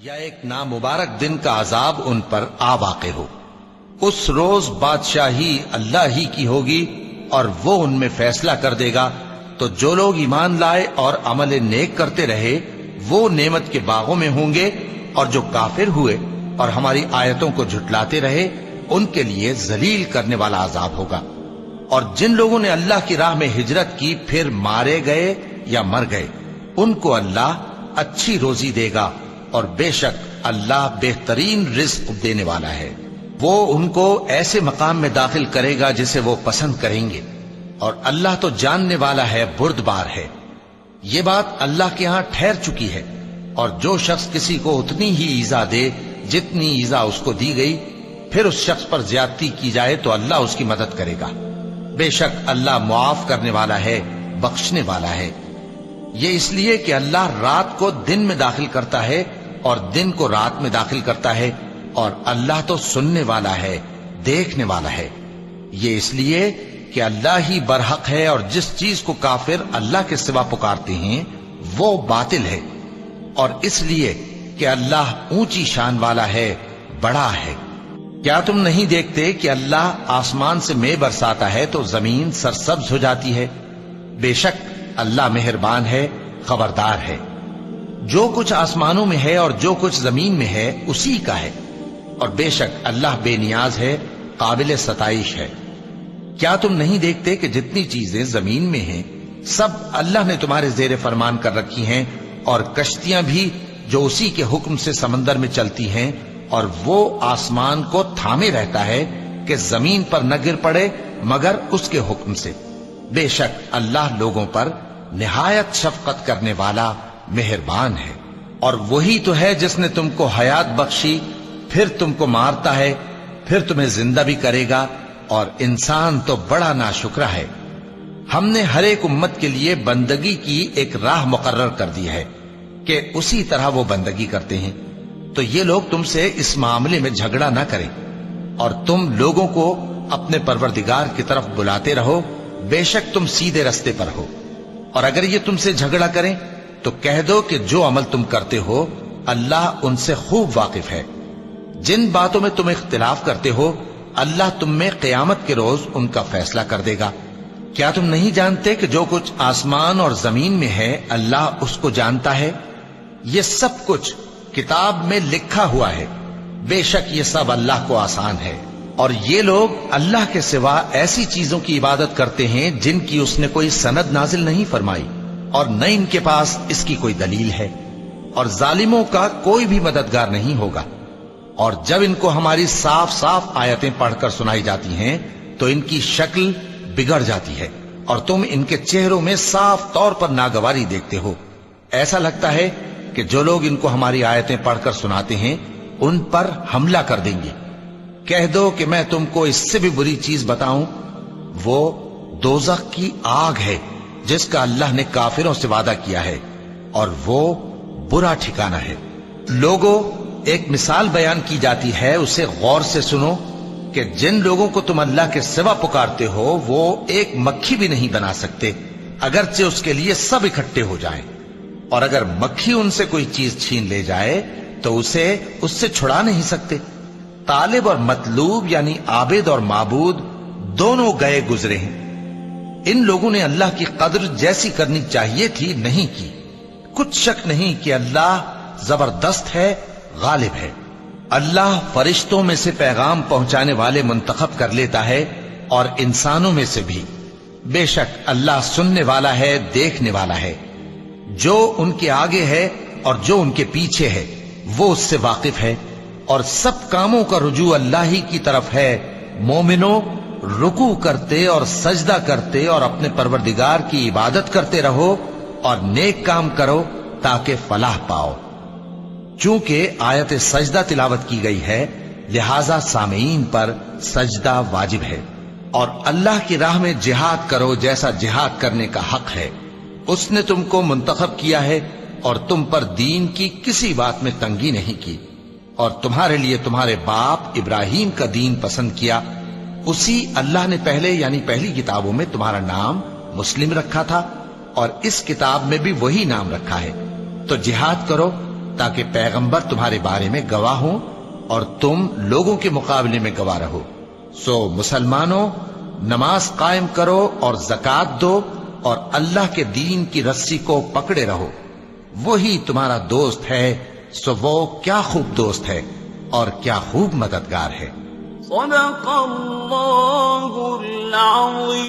یا ایک نامبارک دن کا عذاب ان پر آ واقع ہو۔ اس روز بادشاہی اللہ ہی کی ہوگی اور وہ ان میں فیصلہ کر دے گا، تو جو لوگ ایمان لائے اور عمل نیک کرتے رہے وہ نعمت کے باغوں میں ہوں گے، اور جو کافر ہوئے اور ہماری آیتوں کو جھٹلاتے رہے ان کے لیے ذلیل کرنے والا عذاب ہوگا۔ اور جن لوگوں نے اللہ کی راہ میں ہجرت کی پھر مارے گئے یا مر گئے، ان کو اللہ اچھی روزی دے گا، اور بے شک اللہ بہترین رزق دینے والا ہے۔ وہ ان کو ایسے مقام میں داخل کرے گا جسے وہ پسند کریں گے، اور اللہ تو جاننے والا ہے، بردبار ہے۔ یہ بات اللہ کے ہاں ٹھہر چکی ہے، اور جو شخص کسی کو اتنی ہی ایذا دے جتنی ایذا اس کو دی گئی، پھر اس شخص پر زیادتی کی جائے تو اللہ اس کی مدد کرے گا۔ بے شک اللہ معاف کرنے والا ہے، بخشنے والا ہے۔ یہ اس لیے کہ اللہ رات کو دن میں داخل کرتا ہے اور دن کو رات میں داخل کرتا ہے، اور اللہ تو سننے والا ہے، دیکھنے والا ہے۔ یہ اس لیے کہ اللہ ہی برحق ہے، اور جس چیز کو کافر اللہ کے سوا پکارتے ہیں وہ باطل ہے، اور اس لیے کہ اللہ اونچی شان والا ہے، بڑا ہے۔ کیا تم نہیں دیکھتے کہ اللہ آسمان سے مے برساتا ہے تو زمین سرسبز ہو جاتی ہے؟ بے شک اللہ مہربان ہے، خبردار ہے۔ جو کچھ آسمانوں میں ہے اور جو کچھ زمین میں ہے اسی کا ہے، اور بے شک اللہ بے نیاز ہے، قابل ستائش ہے۔ کیا تم نہیں دیکھتے کہ جتنی چیزیں زمین میں ہیں سب اللہ نے تمہارے زیر فرمان کر رکھی ہیں، اور کشتیاں بھی جو اسی کے حکم سے سمندر میں چلتی ہیں، اور وہ آسمان کو تھامے رہتا ہے کہ زمین پر نہ گر پڑے مگر اس کے حکم سے۔ بے شک اللہ لوگوں پر نہایت شفقت کرنے والا، مہربان ہے۔ اور وہی تو ہے جس نے تم کو حیات بخشی، پھر تم کو مارتا ہے، پھر تمہیں زندہ بھی کرے گا، اور انسان تو بڑا ناشکرا ہے۔ ہم نے ہر ایک امت کے لیے بندگی کی ایک راہ مقرر کر دی ہے کہ اسی طرح وہ بندگی کرتے ہیں، تو یہ لوگ تم سے اس معاملے میں جھگڑا نہ کریں، اور تم لوگوں کو اپنے پروردگار کی طرف بلاتے رہو، بے شک تم سیدھے رستے پر ہو۔ اور اگر یہ تم سے جھگڑا کریں تو کہہ دو کہ جو عمل تم کرتے ہو اللہ ان سے خوب واقف ہے۔ جن باتوں میں تم اختلاف کرتے ہو اللہ تم میں قیامت کے روز ان کا فیصلہ کر دے گا۔ کیا تم نہیں جانتے کہ جو کچھ آسمان اور زمین میں ہے اللہ اس کو جانتا ہے؟ یہ سب کچھ کتاب میں لکھا ہوا ہے، بے شک یہ سب اللہ کو آسان ہے۔ اور یہ لوگ اللہ کے سوا ایسی چیزوں کی عبادت کرتے ہیں جن کی اس نے کوئی سند نازل نہیں فرمائی، اور نہ ان کے پاس اس کی کوئی دلیل ہے، اور ظالموں کا کوئی بھی مددگار نہیں ہوگا۔ اور جب ان کو ہماری صاف صاف آیتیں پڑھ کر سنائی جاتی ہیں تو ان کی شکل بگڑ جاتی ہے، اور تم ان کے چہروں میں صاف طور پر ناگواری دیکھتے ہو۔ ایسا لگتا ہے کہ جو لوگ ان کو ہماری آیتیں پڑھ کر سناتے ہیں ان پر حملہ کر دیں گے۔ کہہ دو کہ میں تم کو اس سے بھی بری چیز بتاؤں، وہ دوزخ کی آگ ہے جس کا اللہ نے کافروں سے وعدہ کیا ہے، اور وہ برا ٹھکانہ ہے۔ لوگوں، ایک مثال بیان کی جاتی ہے، اسے غور سے سنو کہ جن لوگوں کو تم اللہ کے سوا پکارتے ہو وہ ایک مکھی بھی نہیں بنا سکتے اگرچہ اس کے لیے سب اکٹھے ہو جائیں، اور اگر مکھی ان سے کوئی چیز چھین لے جائے تو اسے اس سے چھڑا نہیں سکتے۔ طالب اور مطلوب یعنی عابد اور معبود دونوں گئے گزرے ہیں۔ ان لوگوں نے اللہ کی قدر جیسی کرنی چاہیے تھی نہیں کی۔ کچھ شک نہیں کہ اللہ زبردست ہے، غالب ہے۔ اللہ فرشتوں میں سے پیغام پہنچانے والے منتخب کر لیتا ہے اور انسانوں میں سے بھی۔ بے شک اللہ سننے والا ہے، دیکھنے والا ہے۔ جو ان کے آگے ہے اور جو ان کے پیچھے ہے وہ اس سے واقف ہے، اور سب کاموں کا رجوع اللہ ہی کی طرف ہے۔ مومنوں، رکوع کرتے اور سجدہ کرتے اور اپنے پروردگار کی عبادت کرتے رہو اور نیک کام کرو تاکہ فلاح پاؤ۔ چونکہ آیت سجدہ تلاوت کی گئی ہے لہذا سامعین پر سجدہ واجب ہے، اور اللہ کی راہ میں جہاد کرو جیسا جہاد کرنے کا حق ہے۔ اس نے تم کو منتخب کیا ہے اور تم پر دین کی کسی بات میں تنگی نہیں کی، اور تمہارے لیے تمہارے باپ ابراہیم کا دین پسند کیا۔ اسی اللہ نے پہلے یعنی پہلی کتابوں میں تمہارا نام مسلم رکھا تھا، اور اس کتاب میں بھی وہی نام رکھا ہے۔ تو جہاد کرو تاکہ پیغمبر تمہارے بارے میں گواہ ہوں اور تم لوگوں کے مقابلے میں گواہ رہو۔ سو مسلمانوں، نماز قائم کرو اور زکات دو اور اللہ کے دین کی رسی کو پکڑے رہو، وہی تمہارا دوست ہے، سو وہ کیا خوب دوست ہے اور کیا خوب مددگار ہے۔ صدق اللہ العظیم۔